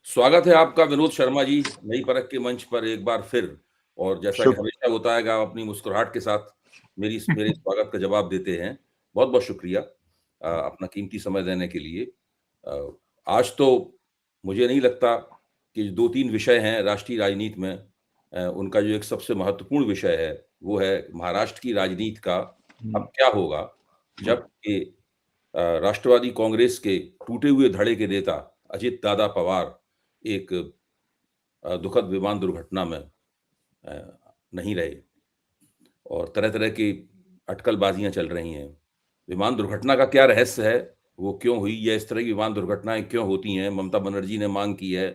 स्वागत है आपका विनोद शर्मा जी, नई परख के मंच पर एक बार फिर। और जैसा कि शुभ हमेशा होता है कि आप अपनी मुस्कुराहट के साथ मेरे स्वागत का जवाब देते हैं। बहुत-बहुत शुक्रिया अपना कीमती समय देने के लिए। अ, आज तो मुझे नहीं लगता कि 2-3 विषय हैं राष्ट्रीय राजनीति में, उनका जो एक सबसे महत्वपूर्ण विषय है, वो है महाराष्ट्र की राजनीति का अब क्या होगा जब कि राष्ट्रवादी कांग्रेस के टूटे हुए धड़े के नेता अजित दादा पवार एक दुखद विमान दुर्घटना में नहीं रहे और तरह-तरह की अटकलबाजियाँ चल रही हैं। विमान दुर्घटना का क्या रहस्य है? वो क्यों हुई या इस तरह की विमान दुर्घटनाएँ क्यों होती हैं? ममता बनर्जी ने माँग की है।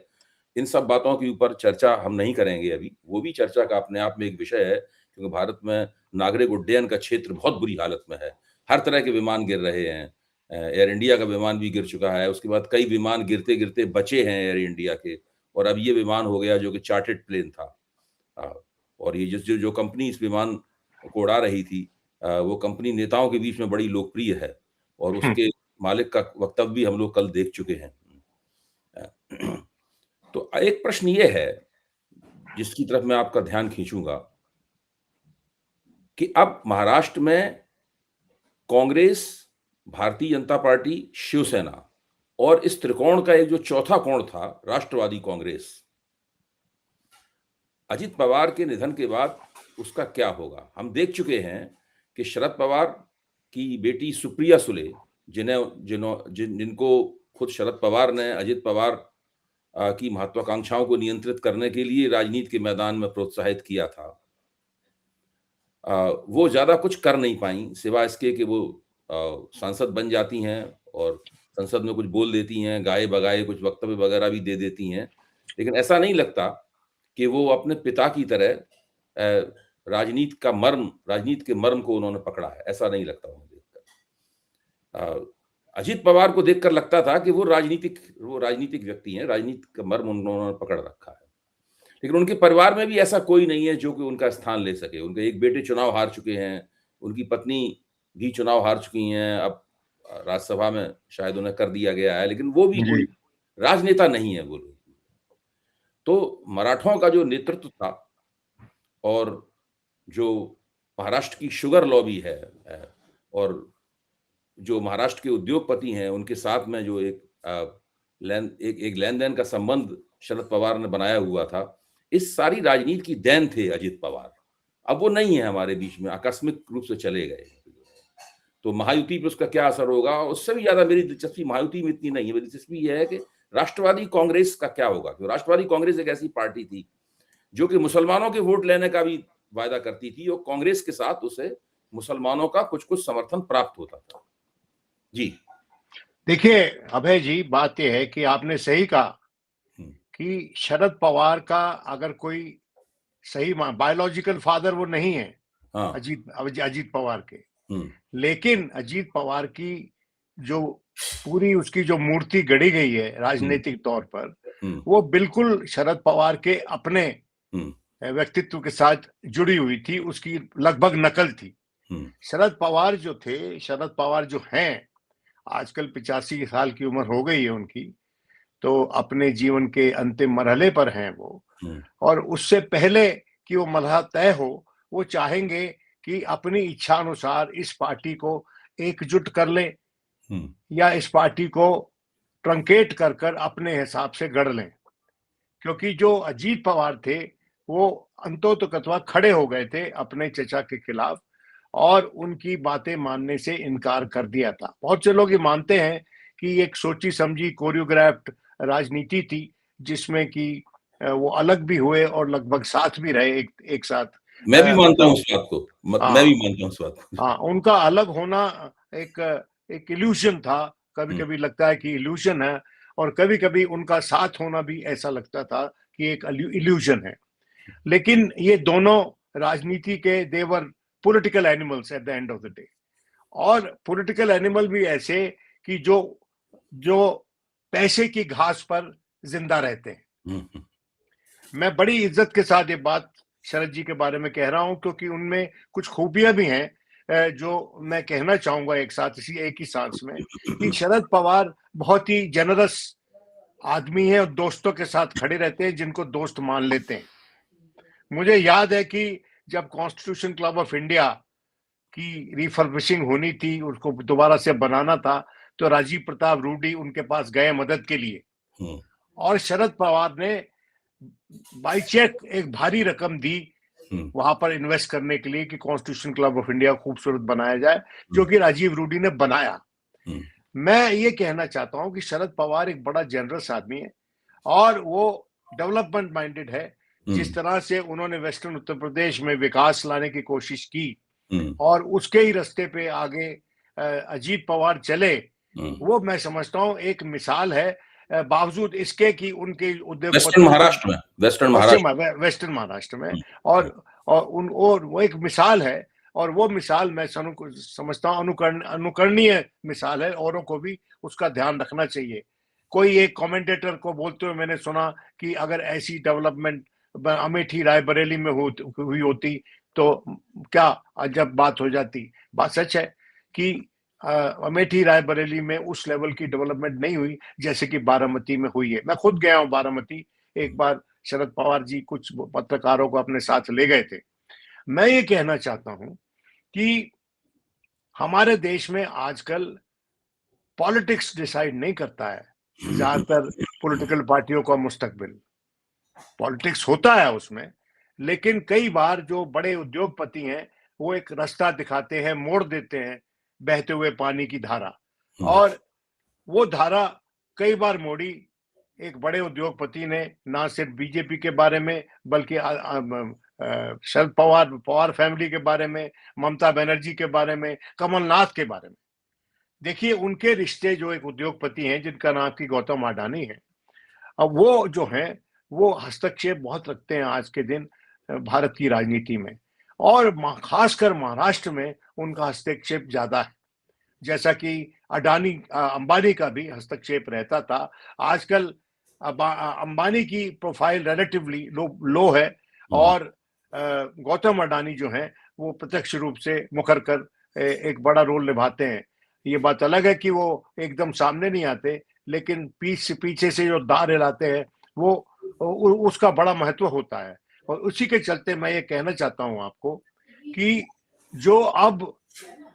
इन सब बातों के ऊपर चर्चा हम नहीं करेंगे अभी। वो भी चर्चा का अपने आप में एक विषय है, क्योंकि भारत में नागरिक उड्डयन का क्षेत्र बहुत बुरी हालत में है। हर तरह के विमान गिर रहे हैं। एयर इंडिया का विमान भी गिर चुका है, उसके बाद कई विमान गिरते-गिरते बचे हैं एयर इंडिया के, और अब ये विमान हो गया जो कि चार्टर्ड प्लेन था। अ, और ये जो कंपनी इस विमान को उड़ा रही थी, वो कंपनी नेताओं के बीच में बड़ी लोकप्रिय है और उसके मालिक का वक्तव्य भी हम लोग कल देख चुके हैं। अ, तो एक प्रश्न ये है, जिसकी तरफ मैं आपका ध्यान खींचूँगा, कि अब महाराष्ट्र में कांग्रेस, भारतीय जनता पार्टी, शिवसेना और इस त्रिकोण का एक जो चौथा कोण था, राष्ट्रवादी कांग्रेस, अजित पवार के निधन के बाद उसका क्या होगा? हम देख चुके हैं कि शरद पवार की बेटी सुप्रिया सुले, जिनको खुद शरद पवार ने अजित पवार की महत्वाकांक्षाओं को नियंत्रित करने के लिए राजनीति के मैदान में प्रोत्साहित किया था। वो ज़्यादा कुछ कर नहीं पाईं, सिवाय इसके कि वो सांसद बन जाती हैं और संसद में कुछ बोल देती हैं, गाए-बगाए कुछ वक्तव्य वगैरह भी दे देती हैं। लेकिन ऐसा नहीं लगता कि वो अपने पिता की तरह राजनीति के मर्म को उन्होंने पकड़ा है, ऐसा नहीं लगता उन्हें देखकर। अजित पवार को देखकर लगता था कि वो राजनीतिक व्यक्ति हैं, राजनीति का मर्म उन्होंने पकड़ रखा है। लेकिन उनके परिवार में भी ऐसा कोई नहीं है जो कि उनका स्थान ले सके। उनके एक बेटे चुनाव हार चुके हैं, उनकी पत्नी भी चुनाव हार चुकी हैं, अब राज्यसभा में शायद उन्हें कर दिया गया है, लेकिन वो भी कोई जी। राजनेता नहीं है वो लोग। तो मराठों का जो नेतृत्व था और जो महाराष्ट्र की शुगर लॉबी है, और जो महाराष्ट्र के उद्योगपति हैं, उनके साथ में जो एक लेन-देन का संबंध शरद पवार ने बनाया हुआ था, इस सारी राजनीति की देन थे अजित पवार। अब वो नहीं है हमारे बीच में, आकस्मिक रूप से चले गए। तो महायुति पे उसका क्या असर होगा? उससे भी ज़्यादा मेरी दिलचस्पी महायुति में इतनी नहीं है। मेरी दिलचस्पी ये है कि राष्ट्रवादी कांग्रेस का क्या होगा? क्योंकि राष्ट्रवादी कांग्रेस एक ऐसी पार्टी थी, जो कि मुसलमानों के वोट लेने का भी वायदा करती थी और कांग्रेस के साथ उसे मुसलमानों का कुछ-कुछ समर्थन प्राप्त होता था। जी। देखिए अभय जी, बात यह है कि आपने सही कहा कि शरद पवार का अगर कोई सही बायोलॉजिकल फादर वो नहीं है, हाँ। अजीत पवार के, हुँ। लेकिन अजीत पवार की जो पूरी उसकी जो मूर्ति गढ़ी गई है हुँ। राजनीतिक तौर पर, हुँ। वो बिल्कुल शरद पवार के अपने हुँ। व्यक्तित्व के साथ जुड़ी हुई थी, उसकी लगभग नकल थी। हुँ। शरद पवार जो हैं, आजकल 85 साल की उम्र हो गई है उनकी, तो अपने जीवन के अंतिम मरहले पर हैं वो, हुँ। और उससे पहले कि वो मरहला तय हो, वो चाहेंगे कि अपनी इच्छा अनुसार इस पार्टी को एकजुट कर लें हुँ। या इस पार्टी को ट्रंकेट कर अपने हिसाब से गढ़ लें। क्योंकि जो अजीत पवार थे, वो अंततोगत्वा खड़े हो गए थे अपने चचा के खिलाफ और उनकी बातें मानने से इनकार कर दिया था। बहुत से लोग ये मानते हैं कि एक सोची समझी कोरियोग्राफ्ड राजनीति थी, जिसमें कि वो अलग भी हुए और लगभग साथ भी रहे एक साथ। मैं भी मानता हूँ मतलब उस बात को। मैं भी हाँ, मानता हूँ उस बात को। हाँ, उनका अलग होना एक एक इल्यूशन था। हुँ। कभी-कभी लगता है कि इल्यूशन है, और कभी-कभी उनका साथ होना भी ऐसा लगता था कि एक इल्यूशन है। लेकिन ये दोनों राजनीति के they were political animals at the end of the day, और पॉलिटिकल एनिमल भी ऐसे कि जो जो पैसे की घास पर जिंदा रहते हैं। हुँ। हुँ। मैं बड़ी इज्जत के साथ ये बात शरद जी के बारे में कह रहा हूं, क्योंकि उनमें कुछ खूबियां भी हैं जो मैं कहना चाहूंगा एक साथ, इसी एक ही सांस में, कि शरद पवार बहुत ही जेनरस आदमी है और दोस्तों के साथ खड़े रहते हैं, जिनको दोस्त मान लेते हैं। मुझे याद है कि जब कॉन्स्टिट्यूशन क्लब ऑफ इंडिया की रिफर्बिशिंग होनी थी, उसको दोबारा से बनाना था, तो राजीव प्रताप रूडी उनके पास गए मदद के लिए, और शरद पवार ने बाई चेक एक भारी रकम दी वहां पर इन्वेस्ट करने के लिए कि कॉन्स्टिट्यूशन क्लब ऑफ इंडिया खूबसूरत बनाया जाए, जो कि राजीव रूडी ने बनाया। मैं ये कहना चाहता हूं कि शरद पवार एक बड़ा जनरस आदमी है और वो डेवलपमेंट माइंडेड है। जिस तरह से उन्होंने वेस्टर्न उत्तर प्रदेश में विकास लाने की कोशिश की और उसके ही रास्ते पे आगे अजीत पवार चले, वो मैं समझता हूँ एक मिसाल है, बावजूद इसके कि उनके वेस्टर्न उद्योगपतियों को महाराष्ट्र में, वेस्टर्न महाराष्ट्र में, और वो एक मिसाल है, और वो मिसाल मैं समझता हूँ अनुकरणीय मिसाल है, औरों को भी उसका ध्यान रखना चाहिए। कोई एक कमेंटेटर को बोलते हुए मैंने सुना कि अगर ऐसी डेवलपमेंट अमेठी रायबरेली में हुई होती तो क्या अजब बात हो जाती। बात सच है कि अमेठी रायबरेली में उस लेवल की डेवलपमेंट नहीं हुई जैसे कि बारामती में हुई है। मैं खुद गया हूं बारामती, एक बार शरद पवार जी कुछ पत्रकारों को अपने साथ ले गए थे। मैं ये कहना चाहता हूं कि हमारे देश में आजकल पॉलिटिक्स डिसाइड नहीं करता है ज्यादातर पॉलिटिकल पार्टियों का मुस्तकबिल। पॉलिटिक्स होता है उसमें, लेकिन कई बार जो बड़े उद्योगपति हैं वो एक रास्ता दिखाते हैं, मोड़ देते हैं बहते हुए पानी की धारा, और वो धारा कई बार मोड़ी एक बड़े उद्योगपति ने, ना सिर्फ बीजेपी के बारे में बल्कि शरद पवार फैमिली के बारे में, ममता बनर्जी के बारे में, कमलनाथ के बारे में। देखिए उनके रिश्ते, जो एक उद्योगपति हैं जिनका नाम की गौतम अडानी है, अब वो जो हैं वो हस्तक्षेप बहुत रखते हैं आज के दिन भारत की राजनीति में, और खासकर महाराष्ट्र में उनका हस्तक्षेप ज्यादा है। जैसा कि अंबानी का भी हस्तक्षेप रहता था। आजकल अंबानी की प्रोफाइल रिलेटिवली लो है, और गौतम अडानी जो हैं वो प्रत्यक्ष रूप से मुखर कर एक बड़ा रोल निभाते हैं। ये बात अलग है कि वो एकदम सामने नहीं आते, लेकिन पीछे से जो दांव हिलाते हैं वो उसका बड़ा महत्व होता है। और उसी के चलते मैं ये कहना चाहता हूं आपको कि जो अब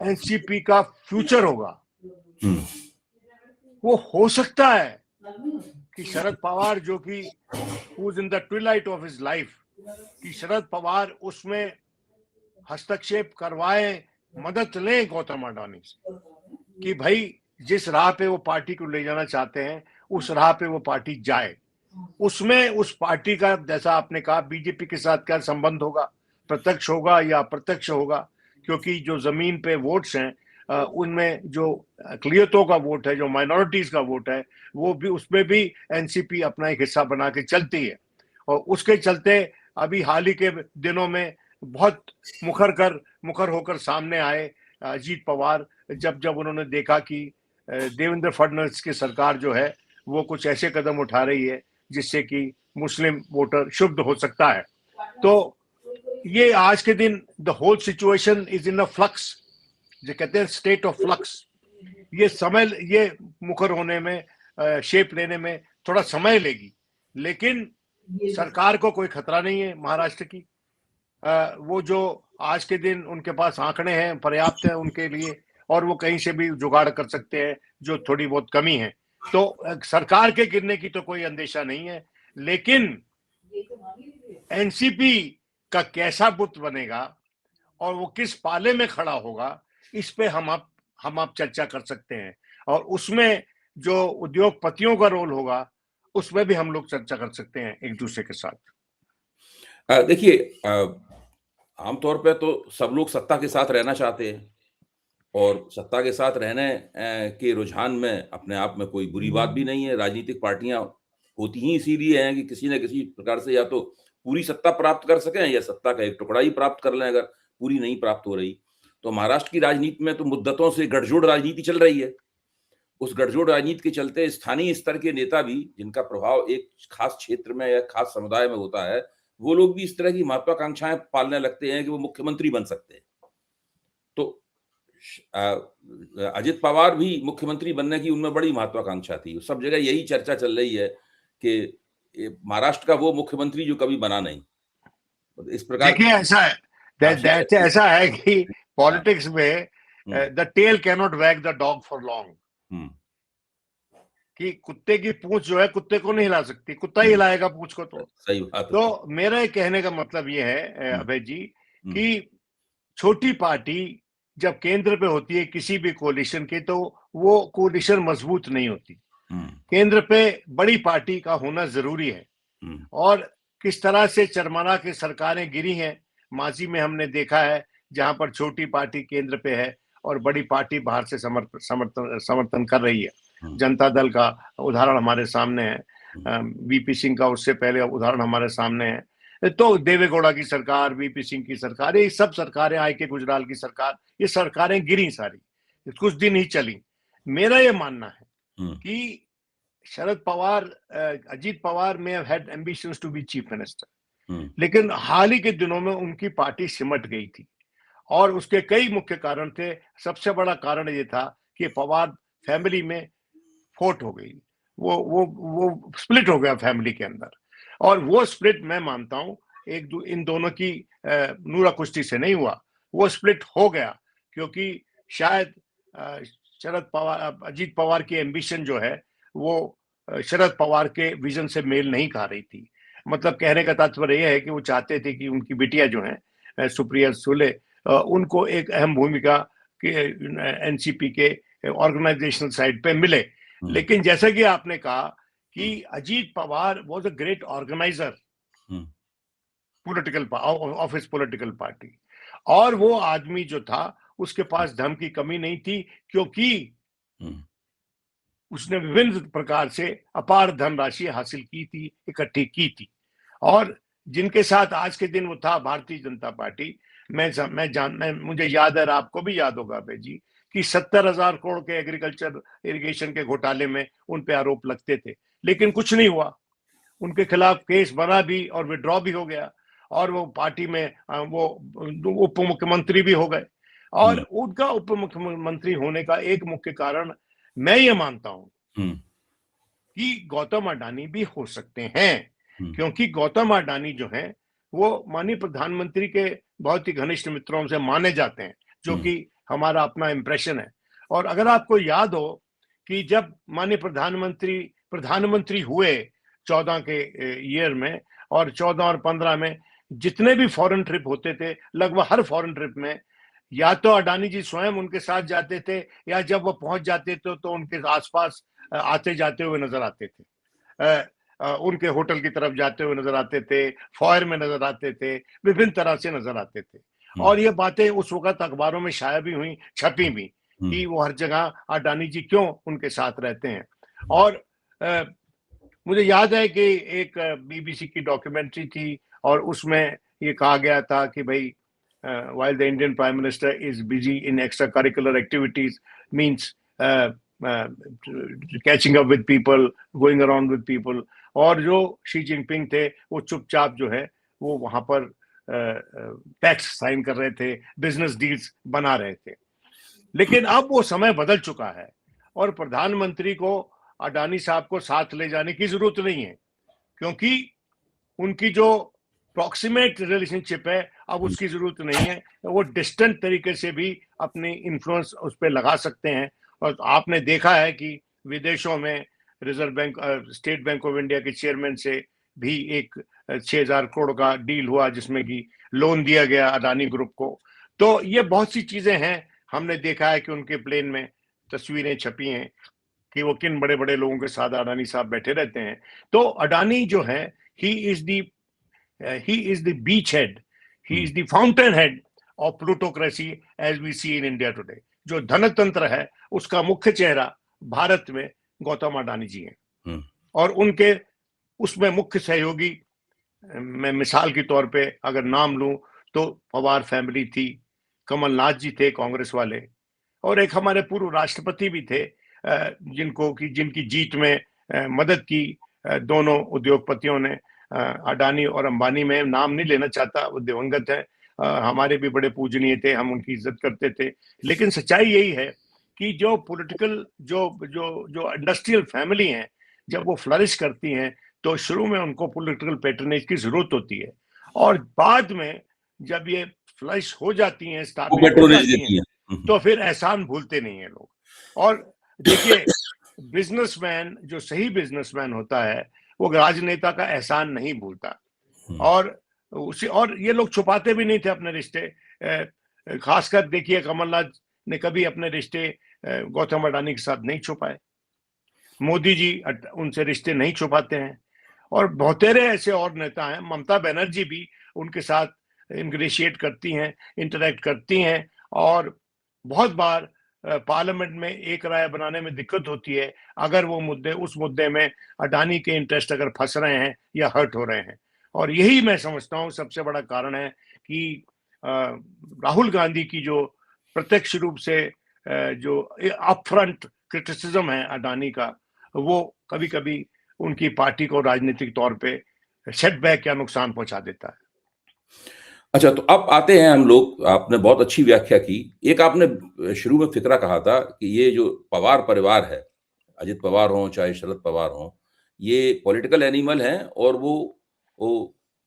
एनसीपी का फ्यूचर होगा, वो हो सकता है कि शरद पवार, जो कि who's in the twilight of his life, कि शरद पवार उसमें हस्तक्षेप करवाएं, मदद लें गौतम अडानी से, कि भाई जिस राह पे वो पार्टी को ले जाना चाहते हैं उस राह पे वो पार्टी जाए। उसमें उस पार्टी का, जैसा आपने कहा, बीजेपी के साथ क्या संबंध होगा, प्रत्यक्ष होगा या अप्रत्यक्ष होगा, क्योंकि जो जमीन पे वोट्स हैं उनमें जो अकलियतों का वोट है, जो माइनॉरिटीज का वोट है, वो भी, उसमें भी एनसीपी अपना एक हिस्सा बना के चलती है। और उसके चलते अभी हाल ही के दिनों में बहुत मुखर होकर सामने आए अजीत पवार, जब उन्होंने देखा कि देवेंद्र फडणवीस की सरकार जो है वो कुछ ऐसे कदम उठा रही है जिससे कि मुस्लिम वोटर शुद्ध हो सकता है। तो ये आज के दिन the whole situation is in a flux, जो कहते हैं स्टेट ऑफ फ्लक्स। ये मुखर होने में, शेप लेने में थोड़ा समय लेगी, लेकिन सरकार को कोई खतरा नहीं है महाराष्ट्र की। वो जो आज के दिन उनके पास आंकड़े हैं पर्याप्त है उनके लिए, और वो कहीं से भी जुगाड़ कर सकते हैं जो थोड़ी बहुत कमी है। तो सरकार के गिरने की तो कोई अंदेशा नहीं है, लेकिन एनसीपी का कैसा बुत बनेगा और वो किस पाले में खड़ा होगा, इस पे हम आप चर्चा कर सकते हैं, और उसमें जो उद्योगपतियों का रोल होगा उसमें भी हम लोग चर्चा कर सकते हैं एक दूसरे के साथ। देखिए, आमतौर पे तो सब लोग सत्ता के साथ रहना चाहते हैं, और सत्ता के साथ रहने के रुझान में अपने आप में कोई बुरी बात भी नहीं है। राजनीतिक पार्टियां होती ही इसीलिए हैं कि किसी न किसी प्रकार से या तो पूरी सत्ता प्राप्त कर सकें या सत्ता का एक टुकड़ा ही प्राप्त कर लें, अगर पूरी नहीं प्राप्त हो रही। तो महाराष्ट्र की राजनीति में तो मुद्दतों से गठजोड़ राजनीति चल रही है। उस गठजोड़ राजनीति के चलते स्थानीय स्तर के नेता भी, जिनका प्रभाव एक खास क्षेत्र में या खास समुदाय में होता है, वो लोग भी इस तरह की महत्वाकांक्षाएं पालने लगते हैं कि वो मुख्यमंत्री बन सकते हैं। तो अजित पवार भी मुख्यमंत्री बनने की उनमें बड़ी महत्वाकांक्षा थी। सब जगह यही चर्चा चल रही है कि महाराष्ट्र का वो मुख्यमंत्री जो कभी बना नहीं। इस प्रकार देखिए, ऐसा है, हाशिए ऐसा है कि हाँ। पॉलिटिक्स में हुँ, द टेल कैनॉट वैग द डॉग फॉर लॉन्ग, हुँ, कि कुत्ते की पूंछ जो है कुत्ते को नहीं हिला सकती, कुत्ता ही हुँ, हिलाएगा पूंछ को। सही बात है। तो मेरा ये कहने का मतलब ये है हुँ, अभय जी, हुँ, कि छोटी पार्टी जब केंद्र पे होती है किसी भी कोलिशन की, तो वो कोलिशन मजबूत नहीं होती। हुँ, केंद्र पे बड़ी पार्टी का होना जरूरी है। हुँ, और किस तरह से चरमरा के सरकारें गिरी हैं, माजी में हमने देखा है, जहां पर छोटी पार्टी केंद्र पे है और बड़ी पार्टी बाहर से समर्थन समर्थन कर रही है। हुँ, जनता दल का उदाहरण हमारे सामने है, हुँ, वीपी सिंह का उससे पहले उदाहरण हमारे सामने है। तो देवेगौड़ा की सरकार, वीपी सिंह की सरकार, ये सब सरकारें, आई के गुजराल की सरकार, ये सरकारें गिरी सारी, कुछ दिन ही चली। मेरा ये मानना है हुँ, कि शरद पवार, अजीत पवार में had ambitions to be chief minister, हुँ, लेकिन हाल ही के दिनों में उनकी पार्टी सिमट गई थी और उसके कई मुख्य कारण थे। सबसे बड़ा कारण ये था कि पवार फैमिली में फोट हो गई, वो स्प्लिट हो गया फैमिली के अंदर। और वो स्प्लिट मैं मानता हूं इन दोनों की नूरा कुश्ती से नहीं हुआ, वो स्प्लिट हो गया क्योंकि शायद अ, शरद पवार, अजीत पवार की एम्बिशन जो है वो शरद पवार के विजन से मेल नहीं खा रही थी। मतलब कहने का तात्पर्य यह है कि वो चाहते थे कि उनकी बिटिया जो है सुप्रिया सुले, उनको एक अहम भूमिका के एनसीपी के ऑर्गेनाइजेशनल साइड पे मिले। हुँ, लेकिन जैसा कि आपने कहा कि Ajit Pawar was a great organiser hmm, political of his political party, और वो आदमी जो था उसके पास धन की कमी नहीं थी, क्योंकि हुँ, उसने विभिन्न प्रकार से अपार धनराशि हासिल की थी, इकट्ठी की थी। और जिनके साथ आज के दिन वो था, भारतीय जनता पार्टी, मैं मुझे याद है, आपको भी याद होगा भाई जी, कि 70,000 करोड़ के एग्रीकल्चर इरिगेशन के घोटाले में उन पे आरोप लगते थे, लेकिन कुछ नहीं हुआ। उनके खिलाफ केस बना भी और विड्रॉ भी हो गया, और वो पार्टी में वो उप मुख्यमंत्री भी हो गए। और हुँ, उनका उप मुख्यमंत्री होने का एक मुख्य कारण मैं ये मानता हूं हुँ, कि गौतम अडानी भी हो सकते हैं, हुँ, क्योंकि गौतम अडानी जो है वो माननीय प्रधानमंत्री के बहुत ही घनिष्ठ मित्रों से माने जाते हैं, जो हुँ, कि हमारा अपना इंप्रेशन है। और अगर आपको याद हो कि जब माननीय प्रधानमंत्री हुए 14 के ईयर में, और 14 और 15 में जितने भी फॉरेन ट्रिप होते थे, लगभग हर फॉरेन ट्रिप में या तो अडानी जी स्वयं उनके साथ जाते थे, या जब वो पहुंच जाते थे तो उनके आसपास आते जाते हुए नजर आते थे। उनके होटल की तरफ जाते हुए नजर आते थे, फॉयर में नजर आते थे, विभिन्न तरह से नजर आते थे। हुँ, और ये बातें उस वक्त अखबारों में शाया भी हुई, छपी भी, हुँ, कि वो हर जगह अडानी जी क्यों उनके साथ रहते हैं। और अ, मुझे याद है कि एक बीबीसी की डॉक्यूमेंट्री थी, और उसमें ये कहा गया था कि भाई, while the Indian Prime Minister is busy in extracurricular activities, means catching up with people, going around with people, और जो शी जिनपिंग थे वो चुपचाप जो है वो वहां पर टैक्स साइन कर रहे थे, बिजनेस डील्स बना रहे थे। लेकिन अब वो समय बदल चुका है, और प्रधानमंत्री को अडानी साहब को साथ ले जाने की जरूरत नहीं है, क्योंकि उनकी जो प्रॉक्सिमेट रिलेशनशिप है, अब हुँ, उसकी जरूरत नहीं है। वो डिस्टेंट तरीके से भी अपनी इन्फ्लुएंस उस पर लगा सकते हैं। और आपने देखा है कि विदेशों में reserve bank, state bank of India के चेयरमैन से भी एक 6,000 करोड़ का डील हुआ, जिसमें कि लोन दिया गया अडानी ग्रुप को। तो ये बहुत सी चीजें हैं। हमने देखा है कि उनके प्लेन में तस्वीरें छपी हैं कि वो किन बड़े बड़े लोगों के साथ अडानी साहब बैठे रहते हैं। तो अडानी जो है, he is the he is the beachhead, he hmm, is the fountainhead of plutocracy as we see in India today। जो धनतंत्र है उसका मुख्य चेहरा भारत में गौतम अडानी जी हैं, हुँ, और उनके उसमें मुख्य सहयोगी, मैं मिसाल के तौर पे अगर नाम लूं तो पवार फैमिली थी, कमलनाथ जी थे कांग्रेस वाले, और एक हमारे पूर्व राष्ट्रपति भी थे, जिनकी जीत में मदद की दोनों उद्योगपतियों ने। अडानी और अंबानी में नाम नहीं लेना चाहता, वो दिवंगत है, हमारे भी बड़े पूजनीय थे, हम उनकी इज्जत करते थे। लेकिन सच्चाई यही है कि जो पॉलिटिकल जो जो जो इंडस्ट्रियल फैमिली हैं, जब वो फ्लरिश करती हैं तो शुरू में उनको पॉलिटिकल पैट्रनेज की जरूरत होती है, और बाद में जब ये फ्लश हो जाती हैं, वो स्टैब्लिश हो पेट्रोनेज जाती हैं, देती है। तो फिर एहसान भूलते नहीं है लोग। और देखिए, बिजनेसमैन, जो सही बिजनेसमैन होता है, वो राजनेता का एहसान नहीं भूलता। और ये लोग छुपाते भी नहीं थे अपने रिश्ते। खासकर देखिए, कमलनाथ ने कभी अपने रिश्ते गौतम अडानी के साथ नहीं छुपाए। मोदी जी उनसे रिश्ते नहीं छुपाते हैं, और बहुतेरे ऐसे और नेता हैं। ममता बनर्जी भी उनके साथ इंग्रेशिएट करती हैं, इंटरेक्ट करती हैं, और बहुत बार पार्लियामेंट में एक राय बनाने में दिक्कत होती है अगर वो उस मुद्दे में अडानी के इंटरेस्ट अगर फंस रहे हैं या हर्ट हो रहे हैं। और यही मैं समझता हूँ सबसे बड़ा कारण है कि राहुल गांधी की जो प्रत्यक्ष रूप से जो अपफ्रंट क्रिटिसिज्म है अडानी का, वो कभी कभी उनकी पार्टी को राजनीतिक तौर पे सेटबैक या नुकसान पहुंचा देता है। अच्छा, तो अब आते हैं हम लोग, आपने बहुत अच्छी व्याख्या की। एक आपने शुरू में फिक्रा कहा था कि ये जो पवार परिवार है, अजित पवार हों चाहे शरद पवार हों, ये पॉलिटिकल एनिमल हैं और वो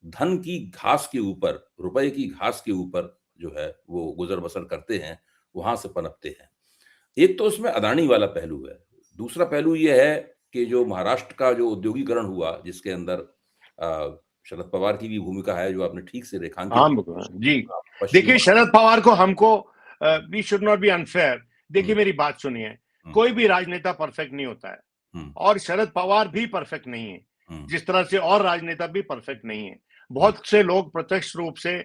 धन की घास के ऊपर, रुपए की घास के ऊपर जो है वो गुजर-बसर करते हैं, वहाँ से पनपते हैं। एक तो उसमें अदानी वाला पहलू है। दूसरा पहलू ये है कि जो महाराष्ट्र का जो उद्योगीकरण हुआ, जिसके अंदर शरद पवार की भी भूमिका है, जो आपने ठीक से रेखांकित हाँ की। जी, पश्चिम देखिए, शरद पवार को हमको we should not be unfair. देखिए, हुँ, मेरी बात सुनिए, हुँ, कोई भी राजनेता परफेक्ट नहीं होता है, हुँ, और शरद पवार भी परफेक्ट नहीं है, हुँ, जिस तरह से और राजनेता भी परफेक्ट नहीं है। हुँ, बहुत से लोग प्रत्यक्ष रूप से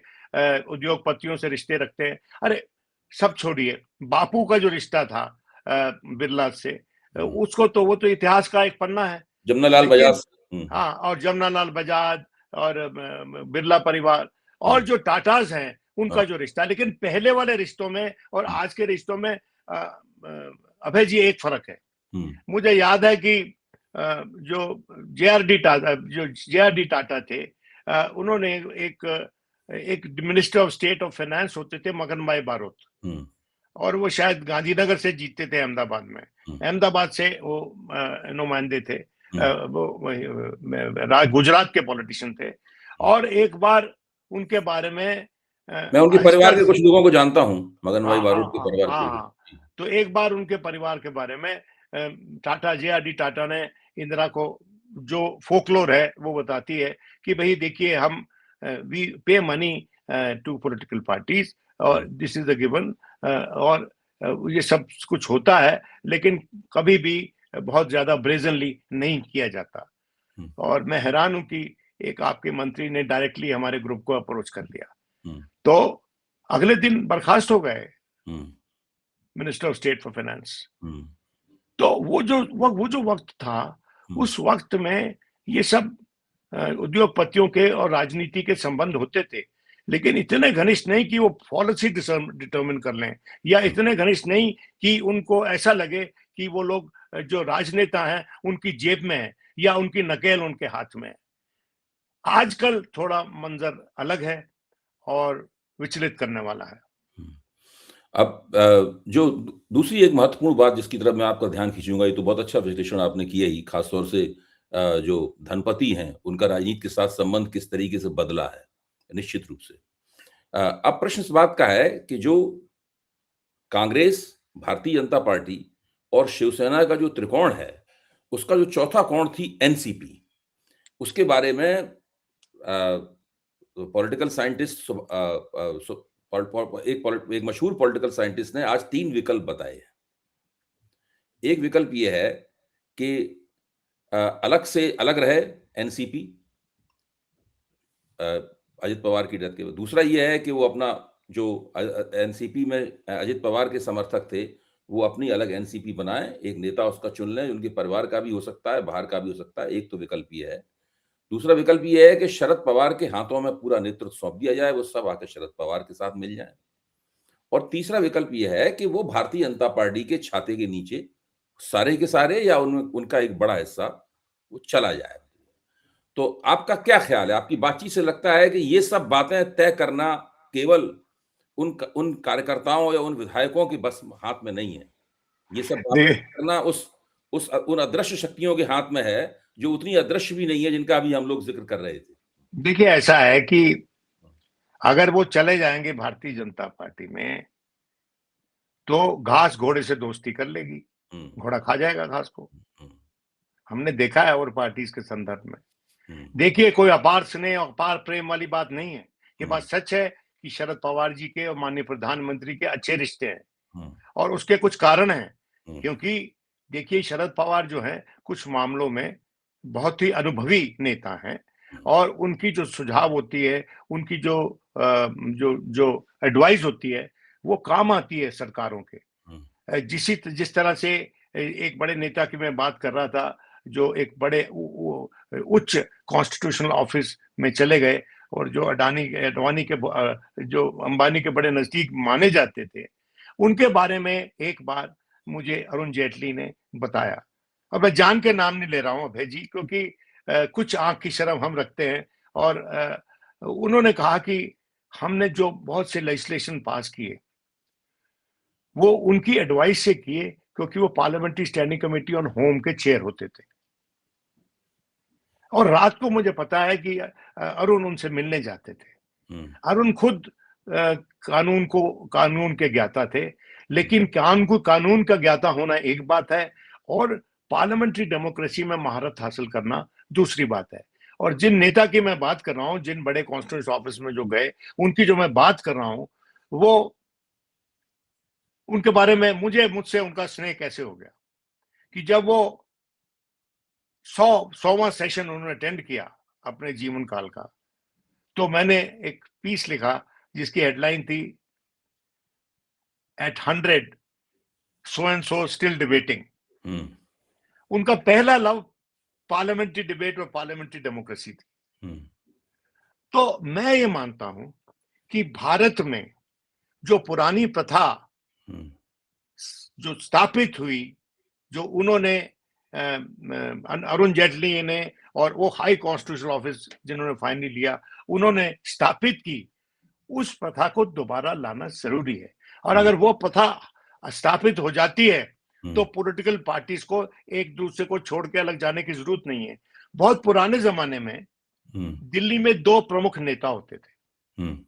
उद्योगपतियों से रिश्ते रखते हैं। अरे, सब छोड़िए, बापू का जो रिश्ता था बिरला से, हुँ। उसको तो वो तो इतिहास का एक पन्ना है। जमनालाल लेकिन बजाज। हुँ, हाँ, और जमनालाल बजाज और बिरला परिवार हुँ, और जो टाटाज हैं, हाँ, उनका जो रिश्ता, लेकिन पहले वाले रिश्तों में और हुँ, आज के रिश्तों में अभय जी, एक फर्क है। हुँ, मुझे याद है कि जो जे आर डी टाटा थे, उन्होंने एक एक minister of state of finance होते थे, मगन भाई बारोत, हुँ, और वो शायद गांधीनगर से जीतते थे, अहमदाबाद में। हुँ, अहमदाबाद से वो नुमाइंदे थे। हुँ। वो गुजरात के पॉलिटिशियन थे। और एक बार उनके बारे में मैं उनके आहिस्ता, परिवार के कुछ लोगों को जानता हूँ, मगन भाई हाँ हाँ बारूद के हाँ परिवार हाँ के। हाँ, जी। तो एक बार उनके परिवार के बारे में जे आर डी टाटा ने इंदिरा को, जो फोकलोर है वो बताती है कि भाई देखिए, हम वी पे मनी टू पॉलिटिकल पार्टीज, और हुँ, दिस इज द गिवन, और ये सब कुछ होता है, लेकिन कभी भी बहुत ज्यादा ब्रेजनली नहीं किया जाता। हुँ, और मैं हैरान हूं कि एक आपके मंत्री ने डायरेक्टली हमारे ग्रुप को अप्रोच कर लिया, हुँ, तो अगले दिन बर्खास्त हो गए हुँ, minister of state for finance. हुँ, तो वो जो वक्त था, हुँ, उस वक्त में ये सब उद्योगपतियों के और राजनीति के संबंध होते थे, लेकिन इतने घनिष्ठ नहीं कि वो पॉलिसी डिटर्मिन कर लें, या हुँ। इतने घनिष्ठ नहीं कि उनको ऐसा लगे कि वो लोग जो राजनेता हैं उनकी जेब में है या उनकी नकेल उनके हाथ में है। आजकल थोड़ा मंजर अलग है और विचलित करने वाला है। हुँ। अब जो दूसरी एक महत्वपूर्ण बात जिसकी तरफ मैं आपका ध्यान खींचूँगा, ये तो बहुत अच्छा विश्लेषण आपने किया ही, ख़ास तौर से जो धनपति हैं, उनका राजनीति के साथ संबंध किस तरीके से बदला है, निश्चित रूप से। अब प्रश्न इस बात का है कि जो कांग्रेस, भारतीय जनता पार्टी और शिवसेना का जो त्रिकोण है, उसका जो चौथा कोण थी एनसीपी, उसके बारे में पॉलिटिकल साइंटिस्ट एक मशहूर पॉलिटिकल साइंटिस्ट ने आज 3 विकल्प बताए हैं। एक विकल्प ये है कि अलग से अलग रहे एनसीपी, अजित पवार की डेथ के बाद। दूसरा ये है कि वो अपना जो एनसीपी में अजित पवार के समर्थक थे, वो अपनी अलग एनसीपी बनाएँ, एक नेता उसका चुन लें, उनके परिवार का भी हो सकता है, बाहर का भी हो सकता है। एक तो विकल्प ये है। दूसरा विकल्प ये है कि शरद पवार के हाथों में पूरा नेतृत्व सौंप दिया जाए, वो सब आके शरद पवार के साथ मिल जाएँ। और तीसरा विकल्प ये है कि वो भारतीय जनता पार्टी के छाते के नीचे सारे के सारे या उनका एक बड़ा हिस्सा वो चला जाए। तो आपका क्या ख़्याल है? आपकी बातचीत से लगता है कि ये सब बातें तय करना केवल उन कार्यकर्ताओं या उन विधायकों की बस हाथ में नहीं है। ये सब दे बातें करना उन अदृश्य शक्तियों के हाथ में है, जो उतनी अदृश्य भी नहीं है, जिनका अभी हम लोग ज़िक्र कर रहे थे। देखिए, ऐसा है कि अगर वो चले जाएंगे भारतीय जनता पार्टी में, तो घास घोड़े से दोस्ती कर लेगी, हुँ, घोड़ा खा जाएगा घास को। हुँ, हमने देखा है और पार्टीज के संदर्भ में। हुँ, देखिए, कोई अपार स्नेह और अपार प्रेम वाली बात नहीं है। ये हुँ, बात सच है कि शरद पवार जी के और माननीय प्रधानमंत्री के अच्छे रिश्ते हैं, हुँ, और उसके कुछ कारण हैं। हुँ, क्योंकि देखिए, शरद पवार जो हैं, कुछ मामलों में बहुत ही अनुभवी नेता हैं, हुँ, और उनकी जो सुझाव होती है, उनकी जो एडवाइस होती है, वो काम आती है सरकारों के। हुँ, जिस तरह से एक बड़े नेता की मैं बात कर रहा था, जो एक बड़े उच्च कॉन्स्टिट्यूशनल ऑफिस में चले गए, और जो अडवाणी के जो अंबानी के बड़े नजदीक माने जाते थे, उनके बारे में एक बार मुझे अरुण जेटली ने बताया। और मैं जान के नाम नहीं ले रहा हूं अभय जी, क्योंकि कुछ आंख की शर्म हम रखते हैं। और उन्होंने कहा कि हमने जो बहुत से लेजिस्लेशन पास किए, वो उनकी एडवाइस से किए, क्योंकि वो parliamentary standing committee on home के चेयर होते थे। और रात को मुझे पता है कि अरुण उनसे मिलने जाते थे। हुँ, अरुण खुद कानून के ज्ञाता थे, लेकिन कानून का ज्ञाता होना एक बात है, और पार्लियामेंट्री डेमोक्रेसी में महारत हासिल करना दूसरी बात है। और जिन नेता की मैं बात कर रहा हूं, जिन बड़े कॉन्स्टिट्यूंसी ऑफिस में जो गए, उनकी जो मैं बात कर रहा हूं, वो उनके बारे में मुझसे उनका स्नेह कैसे हो गया कि जब वो 100वां सेशन उन्होंने अटेंड किया अपने जीवन काल का, तो मैंने एक पीस लिखा जिसकी हेडलाइन थी, at 100 so and so still debating. हुँ, उनका पहला लव पार्लियामेंट्री डिबेट और पार्लियामेंट्री डेमोक्रेसी थी। हुँ, तो मैं ये मानता हूं कि भारत में जो पुरानी प्रथा हुँ, जो स्थापित हुई, जो उन्होंने अरुण जेटली ने और वो हाई कॉन्स्टिट्यूशनल ऑफिस जिन्होंने फाइनली लिया, उन्होंने स्थापित की, उस प्रथा को दोबारा लाना जरूरी है। और हुँ, अगर वो प्रथा स्थापित हो जाती है, तो हुँ, पॉलिटिकल पार्टीज को एक दूसरे को छोड़ के अलग जाने की जरूरत नहीं है। बहुत पुराने जमाने में हुँ, दिल्ली में दो प्रमुख नेता होते थे, हुँ,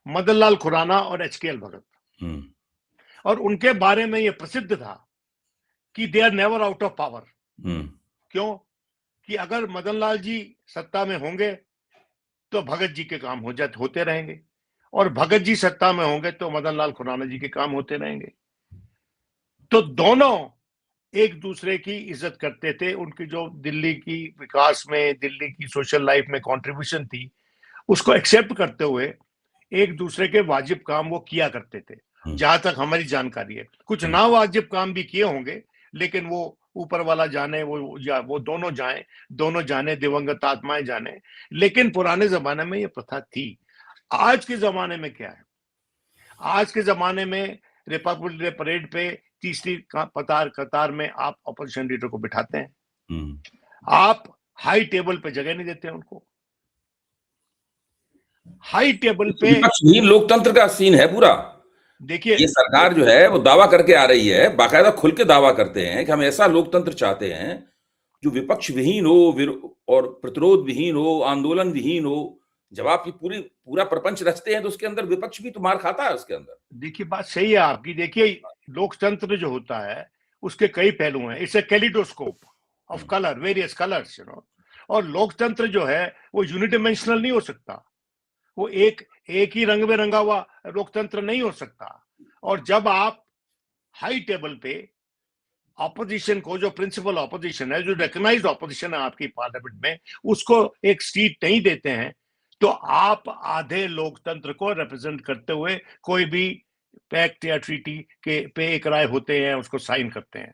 मदन लाल खुराना और एचकेएल भगत। हुँ, और उनके बारे में यह प्रसिद्ध था कि they are never out of power. हुँ, क्यों? कि अगर मदन लाल जी सत्ता में होंगे, तो भगत जी के काम होते रहेंगे, और भगत जी सत्ता में होंगे, तो मदन लाल खुराना जी के काम होते रहेंगे। तो दोनों एक दूसरे की इज्जत करते थे। उनकी जो दिल्ली की विकास में, दिल्ली की सोशल लाइफ में कंट्रीब्यूशन थी, उसको एक्सेप्ट करते हुए एक दूसरे के वाजिब काम वो किया करते थे। हुँ, जहां तक हमारी जानकारी है, कुछ हुँ, ना वाजिब काम भी किए होंगे, लेकिन वो ऊपर वाला जाने, वो दोनों जाने, दिवंगत आत्माएं जाने। लेकिन पुराने जमाने में ये प्रथा थी। आज के जमाने में क्या है? आज के जमाने में रिपब्लिक डे परेड पे तीसरी कतार में आप अपोजिशन लीडर को बिठाते हैं। हुँ। आप हाई टेबल पे जगह नहीं देते उनको। हाई टेबल पे विपक्षहीन लोकतंत्र का सीन है पूरा। देखिए, ये सरकार जो है वो दावा करके आ रही है, बाकायदा खुल के दावा करते हैं कि हम ऐसा लोकतंत्र चाहते हैं जो विपक्ष विहीन हो, और प्रतिरोध विहीन हो, आंदोलन विहीन हो। जब आप ये पूरा प्रपंच रचते हैं तो उसके अंदर विपक्ष भी तो मार खाता है उसके अंदर। देखिए, बात सही है आपकी। देखिए, लोकतंत्र जो होता है, उसके कई पहलू हैं। It's a kaleidoscope of hmm, colour, various colours, और लोकतंत्र जो है, वो यूनिडिमेंशनल नहीं हो सकता। वो एक ही रंग में रंगा हुआ लोकतंत्र नहीं हो सकता। और जब आप हाई टेबल पे ऑपोजिशन को, जो प्रिंसिपल ऑपोजिशन है, जो रिकग्नाइज्ड ऑपोजिशन है आपकी पार्लियामेंट में, उसको एक सीट नहीं देते हैं, तो आप आधे लोकतंत्र को रिप्रेजेंट करते हुए कोई भी पैक्ट या ट्रीटी के पे एक राय होते हैं, उसको साइन करते हैं।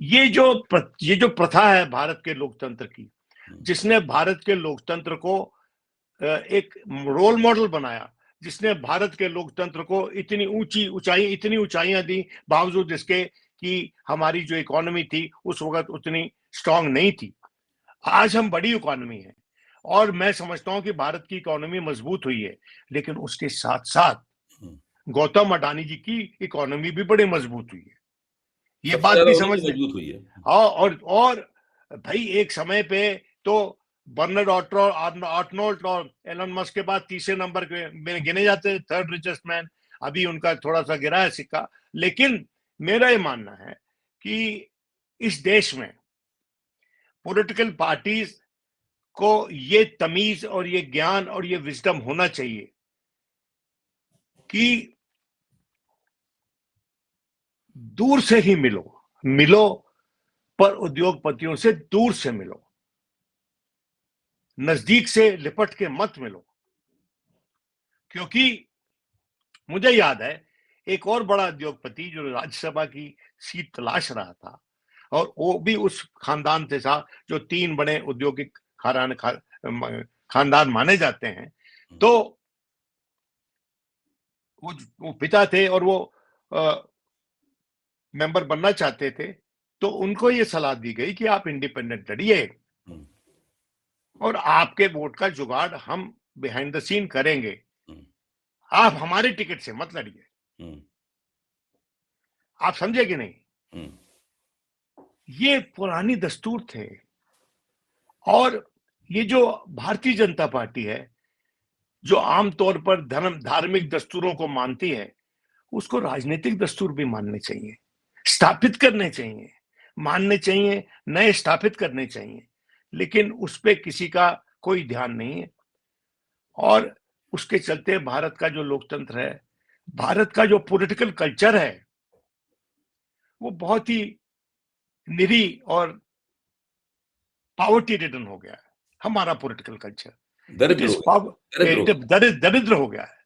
ये जो प्रथा है भारत के लोकतंत्र की, हुँ, जिसने भारत के लोकतंत्र को एक रोल मॉडल बनाया, जिसने भारत के लोकतंत्र को इतनी ऊंचाइयां दी, बावजूद इसके कि हमारी जो इकोनॉमी थी उस वक्त उतनी स्ट्रांग नहीं थी। आज हम बड़ी इकोनॉमी है, और मैं समझता हूं कि भारत की इकोनॉमी मजबूत हुई है, लेकिन उसके साथ साथ गौतम अडानी जी की इकोनॉमी भी बड़ी मजबूत हुई है, ये सबसे बात ज्यादा भी उन्हीं समझ की लें। मजबूत हुई है। हाँ, और भाई एक समय पे तो बर्नार्ड आर्नोल्ट और एलन मस्क के बाद तीसरे नंबर में गिने जाते, थर्ड रिचेस्ट मैन। अभी उनका थोड़ा सा गिरा है सिक्का, लेकिन मेरा ये मानना है कि इस देश में पॉलिटिकल पार्टीज को ये तमीज और ये ज्ञान और ये विजडम होना चाहिए कि दूर से ही मिलो पर उद्योगपतियों से दूर से मिलो, नजदीक से लिपट के मत मिलो। क्योंकि मुझे याद है एक और बड़ा उद्योगपति जो राज्यसभा की सीट तलाश रहा था, और वो भी उस खानदान से था जो 3 बड़े औद्योगिक खानदान माने जाते हैं। तो वो पिता थे और वो मेंबर बनना चाहते थे, तो उनको ये सलाह दी गई कि आप इंडिपेंडेंट लड़िए और आपके वोट का जुगाड़ हम बिहाइंड द सीन करेंगे, आप हमारे टिकट से मत लड़िए। आप समझे कि नहीं? ये पुरानी दस्तूर थे। और ये जो भारतीय जनता पार्टी है, जो आमतौर पर धार्मिक दस्तूरों को मानती है, उसको राजनीतिक दस्तूर भी मानने चाहिए, स्थापित करने चाहिए, मानने चाहिए, नए स्थापित करने चाहिए, लेकिन उस पे किसी का कोई ध्यान नहीं है। और उसके चलते भारत का जो लोकतंत्र है, भारत का जो पॉलिटिकल कल्चर है, वो बहुत ही निरीह और पॉवर्टी रिडन हो गया है। हमारा पॉलिटिकल कल्चर इट दरिद्र इज हो गया, दरिद्र हो गया है,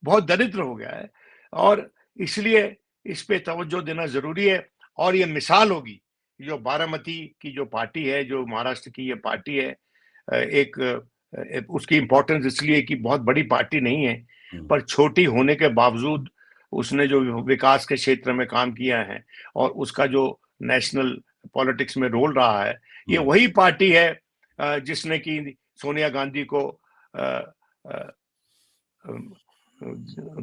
बहुत दरिद्र हो गया है। और इसलिए इस पे तवज्जो देना जरूरी है। और ये मिसाल होगी, जो बारामती की जो पार्टी है, जो महाराष्ट्र की ये पार्टी है, उसकी इंपॉर्टेंस इसलिए कि बहुत बड़ी पार्टी नहीं है, पर छोटी होने के बावजूद उसने जो विकास के क्षेत्र में काम किया है और उसका जो नेशनल पॉलिटिक्स में रोल रहा है, ये वही पार्टी है जिसने कि सोनिया गांधी को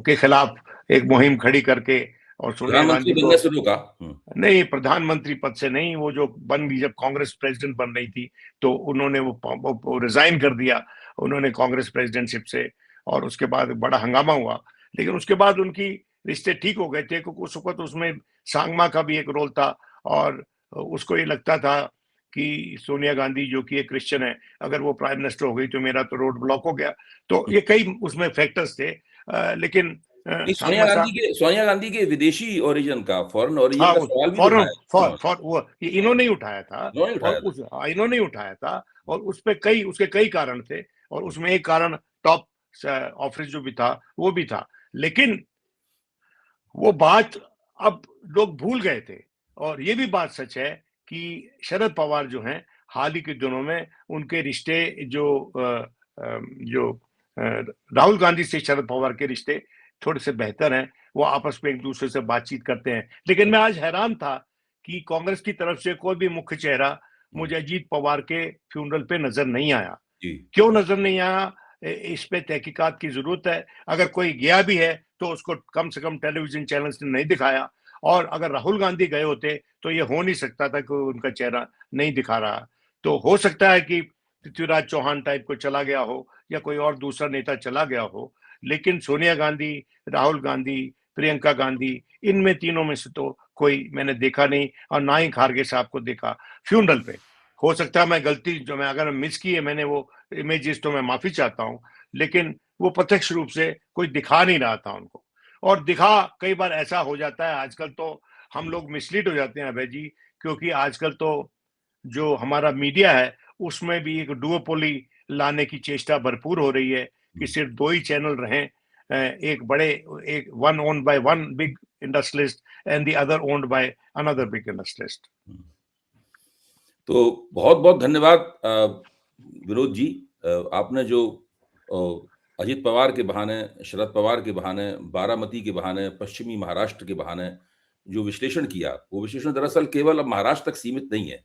के खिलाफ एक मुहिम खड़ी करके और सोनिया प्रधानमंत्री गांधी को बनने से रोका। नहीं, प्रधानमंत्री पद से नहीं, वो जो बन गई, जब कांग्रेस प्रेसिडेंट बन रही थी तो उन्होंने वो रिजाइन कर दिया उन्होंने कांग्रेस प्रेसिडेंटशिप से, और उसके बाद बड़ा हंगामा हुआ। लेकिन उसके बाद उनकी रिश्ते ठीक हो गए थे, क्योंकि उस वक्त उसमें सांगमा का भी एक रोल था, और उसको ये लगता था कि सोनिया गांधी जो कि एक क्रिश्चियन है, अगर वो प्राइम मिनिस्टर हो गई तो मेरा तो रोड ब्लॉक हो गया। तो ये कई उसमें फैक्टर्स थे, लेकिन नहीं, सांगमा साहब, सोनिया गांधी के विदेशी ओरिजिन का, फॉरेन ओरिजिन हाँ, का सवाल भी तो फॉरन उठाया था उन्होंने। फॉर वो इन्होंने ही उठाया था। उन्होंने और उठाया था। इन्होंने ही उठाया था, और उस पे उसके कई कारण थे, और उसमें एक कारण टॉप ऑफिस जो भी था वो भी था। लेकिन वो बात अब लोग भूल गए थे। और ये भी बात सच है कि शरद पवार जो हैं, हाल ही के दिनों में उनके रिश्ते जो राहुल गांधी से शरद पवार के रिश्ते थोड़े से बेहतर हैं, वो आपस में एक दूसरे से बातचीत करते हैं। लेकिन मैं आज हैरान था कि कांग्रेस की तरफ से कोई भी मुख्य चेहरा मुझे अजीत पवार के फ्यूनरल पे नजर नहीं आया। क्यों नजर नहीं आया, इस पे तहकीकात की जरूरत है। अगर कोई गया भी है तो उसको कम से कम टेलीविजन चैनल्स ने नहीं दिखाया, और अगर राहुल गांधी गए होते तो ये हो नहीं सकता था कि उनका चेहरा नहीं दिखा रहा। तो हो सकता है कि पृथ्वीराज चौहान टाइप को चला गया हो, या कोई और दूसरा नेता चला गया हो, लेकिन सोनिया गांधी, राहुल गांधी, प्रियंका गांधी, इनमें तीनों में से तो कोई मैंने देखा नहीं, और ना ही खारगे साहब को देखा फ्यूनरल पे। हो सकता है मैं गलती, जो मैं अगर मिस की है मैंने वो इमेजेस, तो मैं माफी चाहता हूँ, लेकिन वो प्रत्यक्ष रूप से कोई दिखा नहीं रहा था उनको। और दिखा कई बार ऐसा हो जाता है, आजकल तो हम लोग मिसलीड हो जाते हैं अभय जी, क्योंकि आजकल तो जो हमारा मीडिया है उसमें भी एक डुओपोली लाने की चेष्टा भरपूर हो रही है कि सिर्फ 2 ही चैनल रहें, एक one owned by one big industrialist and the other owned by another big industrialist. तो बहुत बहुत धन्यवाद विनोद जी। आपने जो अजित पवार के बहाने, शरद पवार के बहाने, बारामती के बहाने, पश्चिमी महाराष्ट्र के बहाने जो विश्लेषण किया, वो विश्लेषण दरअसल केवल अब महाराष्ट्र तक सीमित नहीं है,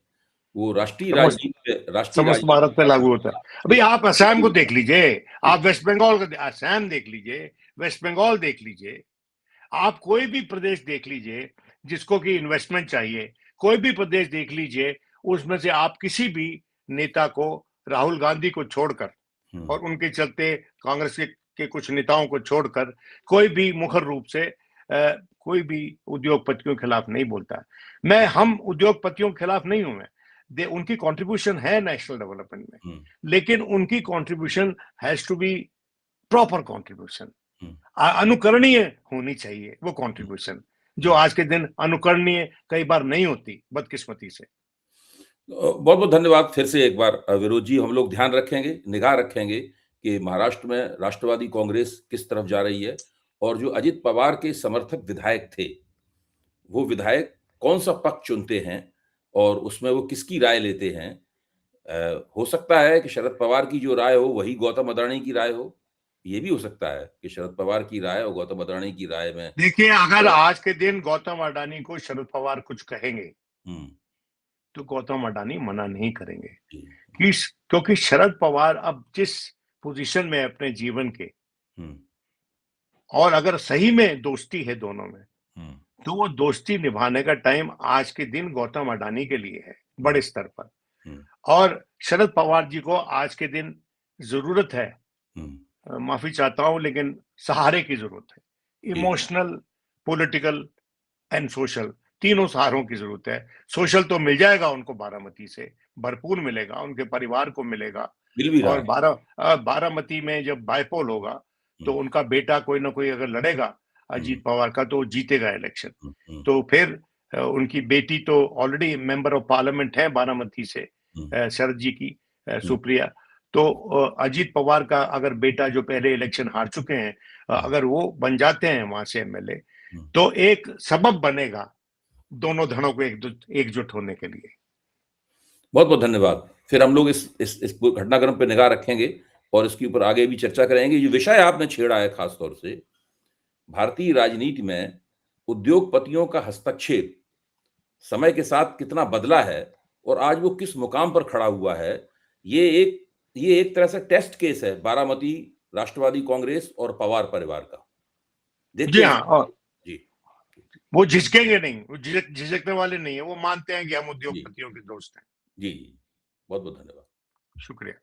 वो राष्ट्रीय समस्त राजनीति पे राष्ट्रीय समस्त राजनीति भारत पे लागू होता है। अभी आप असम को देख लीजिए, जी, आप वेस्ट बंगाल का असम देख लीजिए, वेस्ट बंगाल देख लीजिए, आप कोई भी प्रदेश देख लीजिए जिसको कि इन्वेस्टमेंट चाहिए, कोई भी प्रदेश देख लीजिए, उसमें से आप किसी भी नेता को, राहुल गांधी को छोड़कर और उनके चलते कांग्रेस के कुछ नेताओं को छोड़कर, कोई भी मुखर रूप से कोई भी उद्योगपतियों के खिलाफ नहीं बोलता। हम उद्योगपतियों के खिलाफ नहीं हूं मैं, उनकी कंट्रीब्यूशन है नेशनल डेवलपमेंट में, लेकिन उनकी contribution has to be proper contribution, अनुकरणीय होनी चाहिए वो कंट्रीब्यूशन, जो आज के दिन अनुकरणीय कई बार नहीं होती, बदकिस्मती से। बहुत बहुत धन्यवाद फिर से एक बार विरोध जी। हम लोग ध्यान रखेंगे, निगाह रखेंगे कि महाराष्ट्र में राष्ट्रवादी कांग्रेस किस तरफ जा रही है, और जो अजित पवार के समर्थक विधायक थे, वो विधायक कौन सा पक्ष चुनते हैं और उसमें वो किसकी राय लेते हैं। हो सकता है कि शरद पवार की जो राय हो वही गौतम अडानी की राय हो, ये भी हो सकता है कि शरद पवार की राय और गौतम अडानी की राय में देखिए, अगर आज के दिन गौतम अडानी को शरद पवार कुछ कहेंगे तो गौतम अडानी मना नहीं करेंगे, क्योंकि शरद पवार अब जिस पोजीशन में अपने जीवन के, और अगर सही में दोस्ती है दोनों में, तो वो दोस्ती निभाने का टाइम आज के दिन गौतम अडानी के लिए है बड़े स्तर पर, और शरद पवार जी को आज के दिन जरूरत है, माफी चाहता हूं लेकिन सहारे की जरूरत है, इमोशनल, पॉलिटिकल एंड सोशल, तीनों सहारों की जरूरत है। सोशल तो मिल जाएगा उनको, बारामती से भरपूर मिलेगा, उनके परिवार को मिलेगा, मिल भी रहा और है। बारामती में जब बायपोल होगा तो उनका बेटा कोई ना कोई अगर लड़ेगा अजीत पवार का, तो वो जीतेगा इलेक्शन। तो फिर उनकी बेटी तो ऑलरेडी मेंबर ऑफ पार्लियामेंट है बारामती से, शरद जी की सुप्रिया, तो अजीत पवार का अगर बेटा जो पहले इलेक्शन हार चुके हैं, अगर वो बन जाते हैं वहां से एमएलए, तो एक सबब बनेगा दोनों धड़ों को एकजुट होने के लिए। बहुत बहुत धन्यवाद। फिर हम लोग इस घटनाक्रम पे निगाह रखेंगे और इसके ऊपर आगे भी चर्चा करेंगे। जो विषय आपने छेड़ा है खास तौर से, भारतीय राजनीति में उद्योगपतियों का हस्तक्षेप समय के साथ कितना बदला है और आज वो किस मुकाम पर खड़ा हुआ है, ये एक तरह से टेस्ट केस है बारामती राष्ट्रवादी कांग्रेस और पवार परिवार का। देखते जी हैं। हाँ, और जी वो झिझकेंगे नहीं, वो झिझकने वाले नहीं है, वो मानते हैं कि हम जी उद्योगपतियों के दोस्त हैं। जी, बहुत बहुत धन्यवाद। शुक्रिया।